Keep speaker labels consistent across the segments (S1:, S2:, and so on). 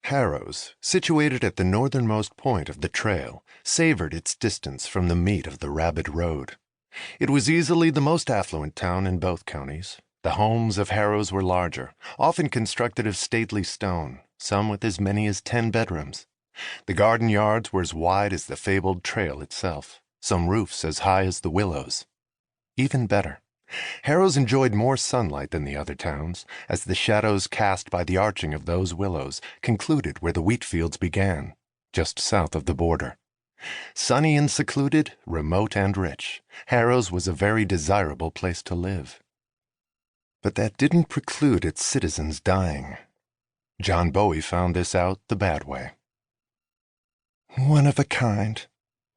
S1: Harrow's, situated at the northernmost point of the trail, savored its distance from the meat of the rabid road. It was easily the most affluent town in both counties. The homes of Harrow's were larger, often constructed of stately stone, some with as many as 10 bedrooms. The garden yards were as wide as the fabled trail itself, some roofs as high as the willows. Even better, Harrow's enjoyed more sunlight than the other towns, as the shadows cast by the arching of those willows concluded where the wheat fields began, just south of the border. Sunny and secluded, remote and rich, Harrow's was a very desirable place to live. But that didn't preclude its citizens dying. John Bowie found this out the bad way. "One of a kind,"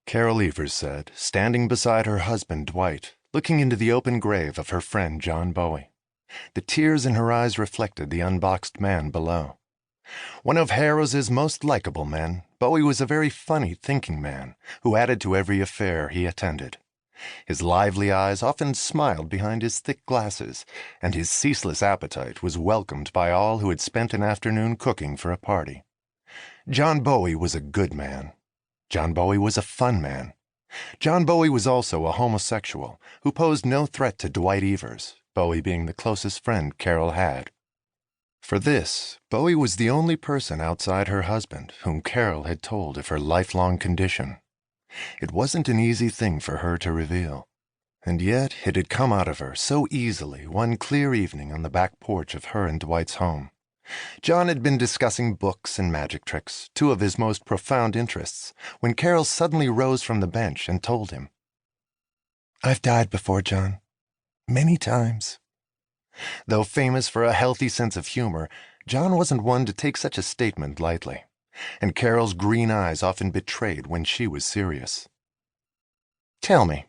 S1: Carol Evers said, standing beside her husband Dwight, looking into the open grave of her friend John Bowie. The tears in her eyes reflected the unboxed man below. One of Harrow's most likable men, Bowie was a very funny thinking man who added to every affair he attended. His lively eyes often smiled behind his thick glasses, and his ceaseless appetite was welcomed by all who had spent an afternoon cooking for a party. John Bowie was a good man. John Bowie was a fun man. John Bowie was also a homosexual who posed no threat to Dwight Evers, Bowie being the closest friend Carol had. For this, Bowie was the only person outside her husband whom Carol had told of her lifelong condition. It wasn't an easy thing for her to reveal, and yet it had come out of her so easily one clear evening on the back porch of her and Dwight's home. John had been discussing books and magic tricks, two of his most profound interests, when Carol suddenly rose from the bench and told him, "I've died before, John. Many times." Though famous for a healthy sense of humor, John wasn't one to take such a statement lightly, and Carol's green eyes often betrayed when she was serious. "Tell me,"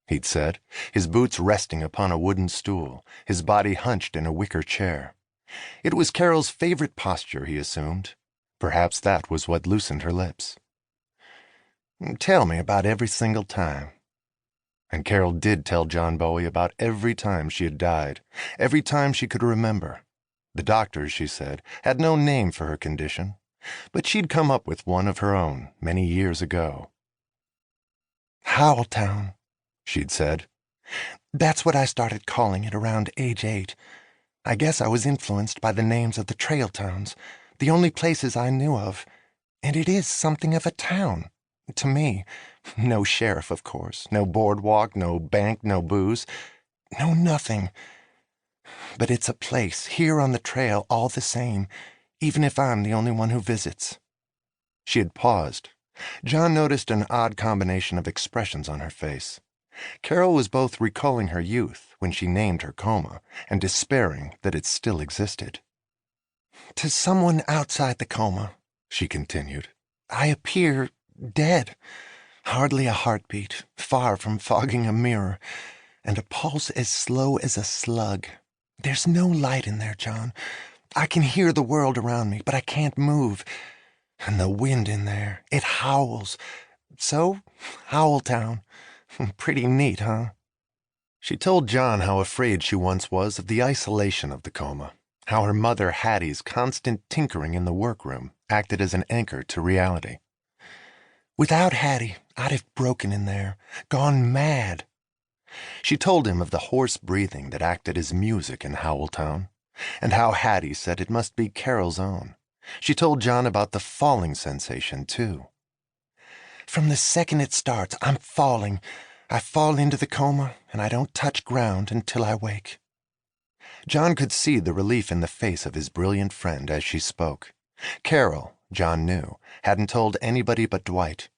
S1: he'd said, his boots resting upon a wooden stool, his body hunched in a wicker chair. It was Carol's favorite posture, he assumed. Perhaps that was what loosened her lips. "Tell me about every single time." And Carol did tell John Bowie about every time she had died, every time she could remember. The doctors, she said, had no name for her condition, but she'd come up with one of her own many years ago. "Howltown," she'd said. "That's what I started calling it around age 8. I guess I was influenced by the names of the trail towns, the only places I knew of, and it is something of a town, to me. No sheriff, of course, no boardwalk, no bank, no booze, no nothing. But it's a place here on the trail all the same, even if I'm the only one who visits." She had paused. John noticed an odd combination of expressions on her face. Carol was both recalling her youth when she named her coma and despairing that it still existed. "To someone outside the coma," she continued, "I appear dead. Hardly a heartbeat, far from fogging a mirror, and a pulse as slow as a slug. There's no light in there, John. I can hear the world around me, but I can't move. And the wind in there, it howls. So, Howltown. Pretty neat, huh?" She told John how afraid she once was of the isolation of the coma, how her mother Hattie's constant tinkering in the workroom acted as an anchor to reality. "Without Hattie, I'd have broken in there, gone mad." She told him of the hoarse breathing that acted as music in Howltown, and how Hattie said it must be Carol's own. She told John about the falling sensation, too. "From the second it starts, I'm falling. I fall into the coma, and I don't touch ground until I wake." John could see the relief in the face of his brilliant friend as she spoke. Carol, John knew, hadn't told anybody but Dwight.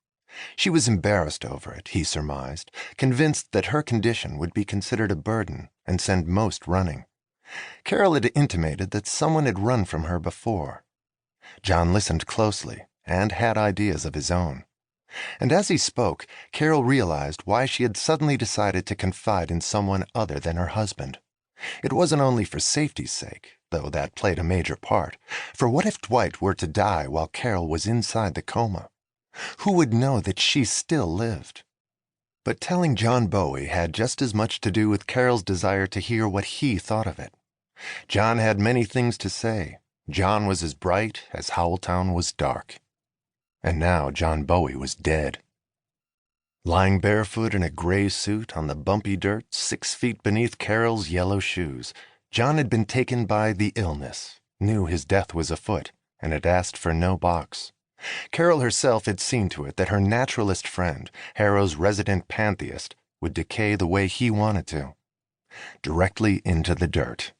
S1: She was embarrassed over it, he surmised, convinced that her condition would be considered a burden and send most running. Carol had intimated that someone had run from her before. John listened closely and had ideas of his own. And as he spoke, Carol realized why she had suddenly decided to confide in someone other than her husband. It wasn't only for safety's sake, though that played a major part, for what if Dwight were to die while Carol was inside the coma? Who would know that she still lived? But telling John Bowie had just as much to do with Carol's desire to hear what he thought of it. John had many things to say, John was as bright as Howltown was dark. And now John Bowie was dead. Lying barefoot in a gray suit on the bumpy dirt 6 feet beneath Carol's yellow shoes, John had been taken by the illness, knew his death was afoot, and had asked for no box. Carol herself had seen to it that her naturalist friend, Harrow's resident pantheist, would decay the way he wanted to. Directly into the dirt.